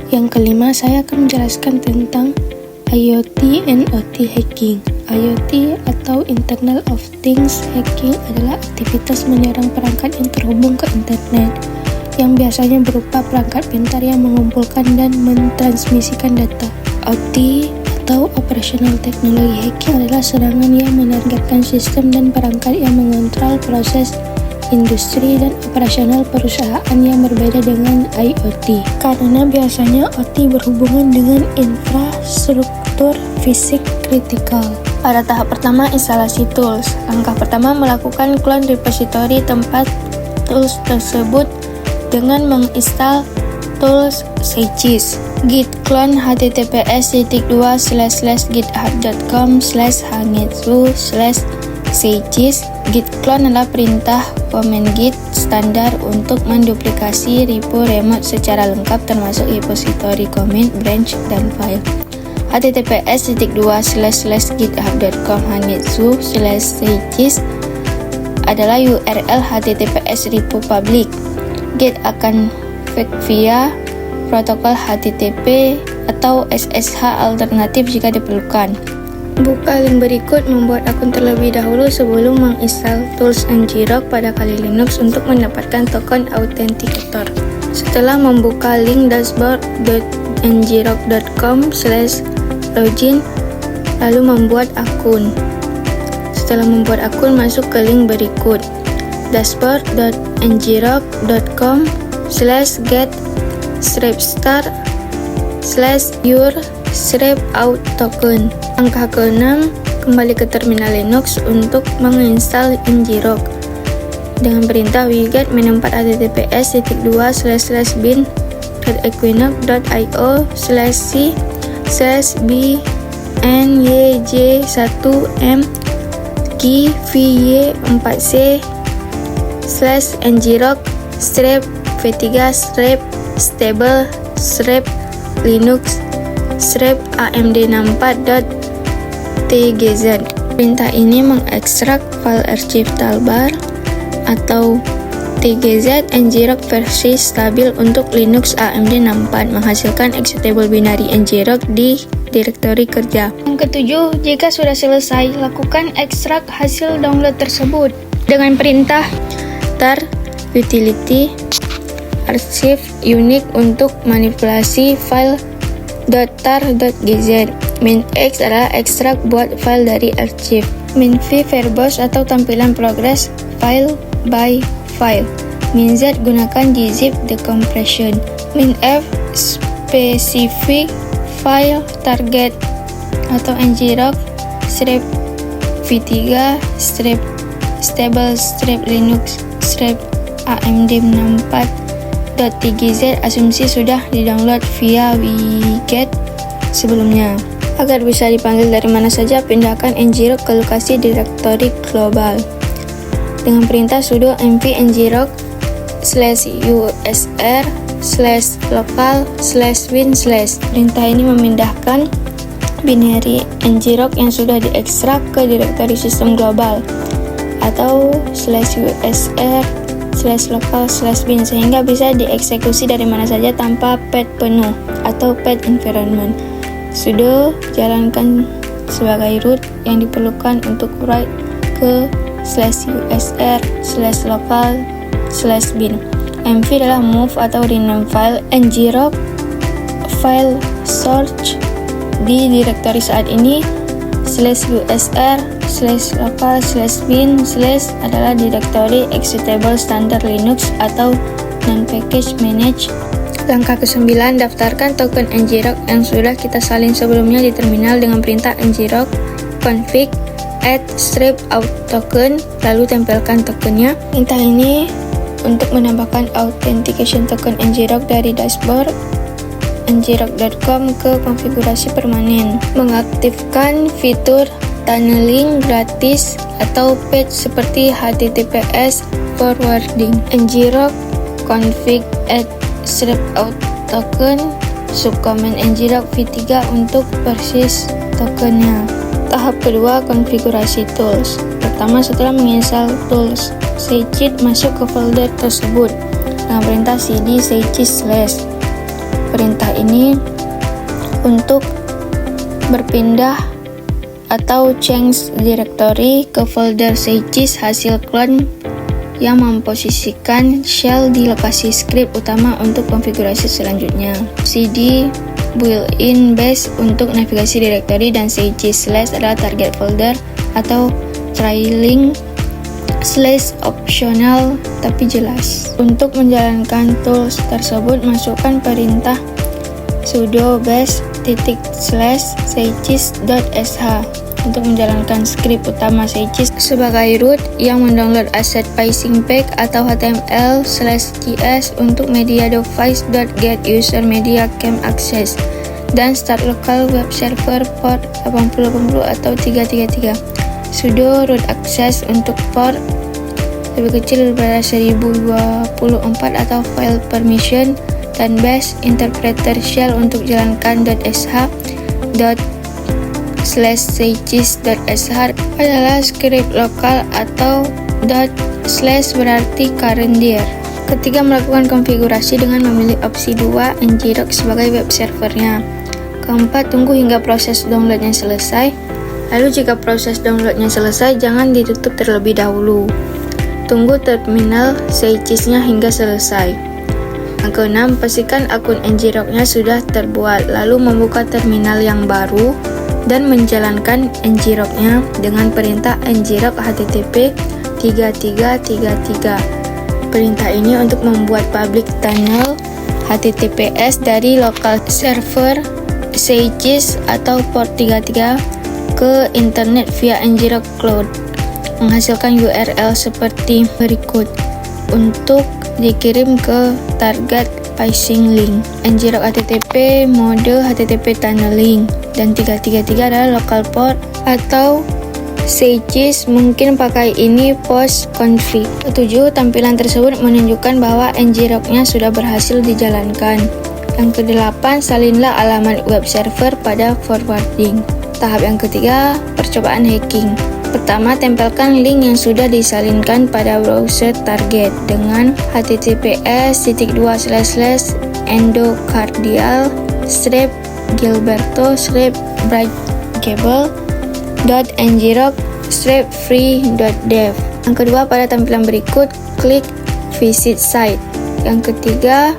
Yang kelima, saya akan menjelaskan tentang IoT and OT hacking. IoT atau Internet of Things hacking adalah aktivitas menyerang perangkat yang terhubung ke internet, yang biasanya berupa perangkat pintar yang mengumpulkan dan mentransmisikan data. OT atau Operational Technology Hacking adalah serangan yang menargetkan sistem dan perangkat yang mengontrol proses industri dan operasional perusahaan yang berbeda dengan IoT, karena biasanya OT berhubungan dengan infrastruktur fisik kritikal. Pada tahap pertama, instalasi tools. Langkah pertama, melakukan clone repository tempat tools tersebut dengan menginstal tools Sages. Git clone https://github.com/hangetsu/sages. Git clone adalah perintah command git standar untuk menduplikasi repo remote secara lengkap termasuk repository, commit, branch, dan file. https://github.com/hangetsu/sages adalah URL HTTPS repo public. Git akan fetch via protokol HTTP atau SSH alternatif jika diperlukan. Buka link berikut membuat akun terlebih dahulu sebelum menginstal tools ngrok pada Kali Linux untuk mendapatkan token autenticator. Setelah membuka link dashboard.ngrok.com/login, lalu membuat akun. Setelah membuat akun, masuk ke link berikut dashboard.ngrok.com/get-start/your-out-token. Langkah ke-6, kembali ke terminal Linux untuk menginstal ngrok dengan perintah wget -4 https://bin.equinox.io/c/bnyj1m -v-v-ngrok-stable/linux-amd64.tgz. Perintah ini mengekstrak file archive toolbar atau tgz ngrok versi stabil untuk Linux AMD64, menghasilkan executable binary ngrok di direktori kerja. Yang ketujuh, jika sudah selesai, lakukan ekstrak hasil download tersebut dengan perintah tar utility archive unique untuk manipulasi file .tar.gz. -x adalah ekstrak buat file dari archive. -v verbose atau tampilan progres file by file. -z gunakan gzip decompression. -f specific file target atau ngrok-stable/linux/amd64.tgz asumsi sudah didownload via wget sebelumnya. Agar bisa dipanggil dari mana saja, pindahkan ngrok ke lokasi direktori global dengan perintah sudo mv ngrok/usr/local/win/. Perintah ini memindahkan binary ngrok yang sudah diekstrak ke direktori sistem global atau /usr/local/bin sehingga bisa dieksekusi dari mana saja tanpa path penuh atau path environment. Sudo jalankan sebagai root yang diperlukan untuk write ke /usr/local/bin. mv adalah move atau rename file ngrok file search di direktori saat ini. /usr/local/bin/ adalah direktori executable standar Linux atau non-package manage. Langkah ke-9, daftarkan token ngrok yang sudah kita salin sebelumnya di terminal dengan perintah ngrok config add-out-token, lalu tempelkan tokennya. Perintah ini untuk menambahkan authentication token ngrok dari dashboard ngrok.com ke konfigurasi permanen, mengaktifkan fitur tunneling gratis atau patch seperti https forwarding. Ngrok config add-out-token subcommand ngrok v3 untuk persis tokennya. Tahap kedua, konfigurasi tools. Pertama, setelah menginstal tools Sages, masuk ke folder tersebut dengan perintah cd sages/ perintah ini untuk berpindah atau change directory ke folder Cegis hasil clone yang memposisikan shell di lokasi script utama untuk konfigurasi selanjutnya. cd built-in base untuk navigasi directory dan Cegis slash adalah target folder atau trailing slash optional tapi jelas. Untuk menjalankan tools tersebut, masukkan perintah sudo bash /cegis.sh untuk menjalankan skrip utama Cegis sebagai root yang mendownload aset pacing pack atau html/cs untuk media device.get user media cam access dan start local web server port 8080 atau 333. Sudo root access untuk port lebih kecil daripada 1024 atau file permission, dan bash interpreter shell untuk jalankan .sh/cegis.sh adalah script lokal atau // berarti current dir. Ketiga, melakukan konfigurasi dengan memilih opsi 2 ngrok sebagai web servernya. Keempat, tunggu hingga proses downloadnya selesai. Lalu jika proses downloadnya selesai, jangan ditutup terlebih dahulu. Tunggu terminal Cegis-nya hingga selesai. Yang keenam, pastikan akun ngrok-nya sudah terbuat, lalu membuka terminal yang baru dan menjalankan ngrok-nya dengan perintah ngrok http 3333. Perintah ini untuk membuat public tunnel HTTPS dari local server Cegis atau port 33 ke internet via ngrok cloud, menghasilkan URL seperti berikut untuk dikirim ke target phishing link. Ngrok HTTP mode HTTP tunneling dan 333 adalah local port atau Cegis mungkin pakai ini post config. 7. Tampilan tersebut menunjukkan bahwa ngrok-nya sudah berhasil dijalankan. Yang ke-8, salinlah alamat web server pada forwarding. Tahap yang ketiga, percobaan hacking. Pertama, tempelkan link yang sudah disalinkan pada browser target dengan https://endocardial/brightcable.ngrok/free.dev. Yang kedua, pada tampilan berikut, klik visit site. Yang ketiga,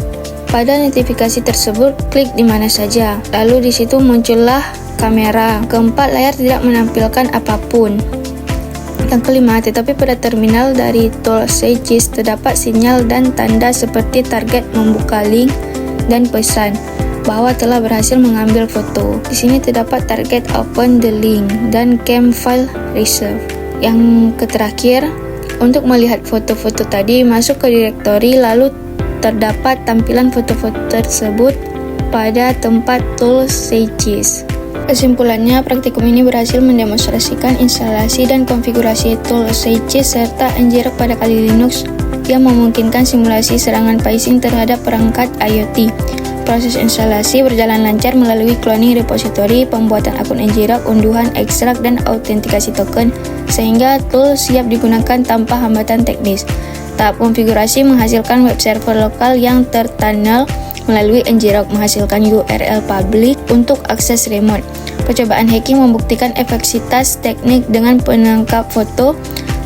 pada notifikasi tersebut, klik di mana saja. Lalu di situ muncullah kamera. Keempat, layar tidak menampilkan apapun. Yang kelima, tetapi pada terminal dari tool Cegis terdapat sinyal dan tanda seperti target membuka link dan pesan bahwa telah berhasil mengambil foto. Di sini terdapat target open the link dan cam file reserve. Yang terakhir, untuk melihat foto-foto tadi, masuk ke direktori lalu terdapat tampilan foto-foto tersebut pada tempat tool Cegis. Kesimpulannya, praktikum ini berhasil mendemonstrasikan instalasi dan konfigurasi tool Cegis serta ngrok pada Kali Linux yang memungkinkan simulasi serangan phishing terhadap perangkat IoT. Proses instalasi berjalan lancar melalui cloning repository, pembuatan akun ngrok, unduhan, ekstrak, dan autentikasi token, sehingga tool siap digunakan tanpa hambatan teknis. Tahap konfigurasi menghasilkan web server lokal yang tertunnel melalui ngrok, menghasilkan URL publik untuk akses remote. Percobaan hacking membuktikan efektivitas teknik dengan penangkap foto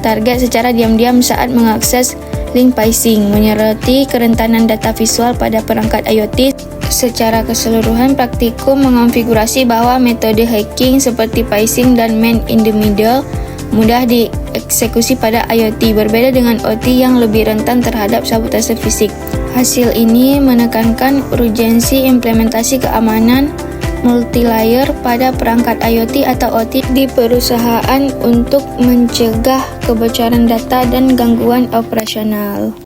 target secara diam-diam saat mengakses link phishing, menyoroti kerentanan data visual pada perangkat IoT. Secara keseluruhan, praktikum mengonfigurasi bahwa metode hacking seperti phishing dan man in the middle mudah dieksekusi pada IoT, berbeda dengan OT yang lebih rentan terhadap sabotase fisik. Hasil ini menekankan urgensi implementasi keamanan multilayer pada perangkat IoT atau OT di perusahaan untuk mencegah kebocoran data dan gangguan operasional.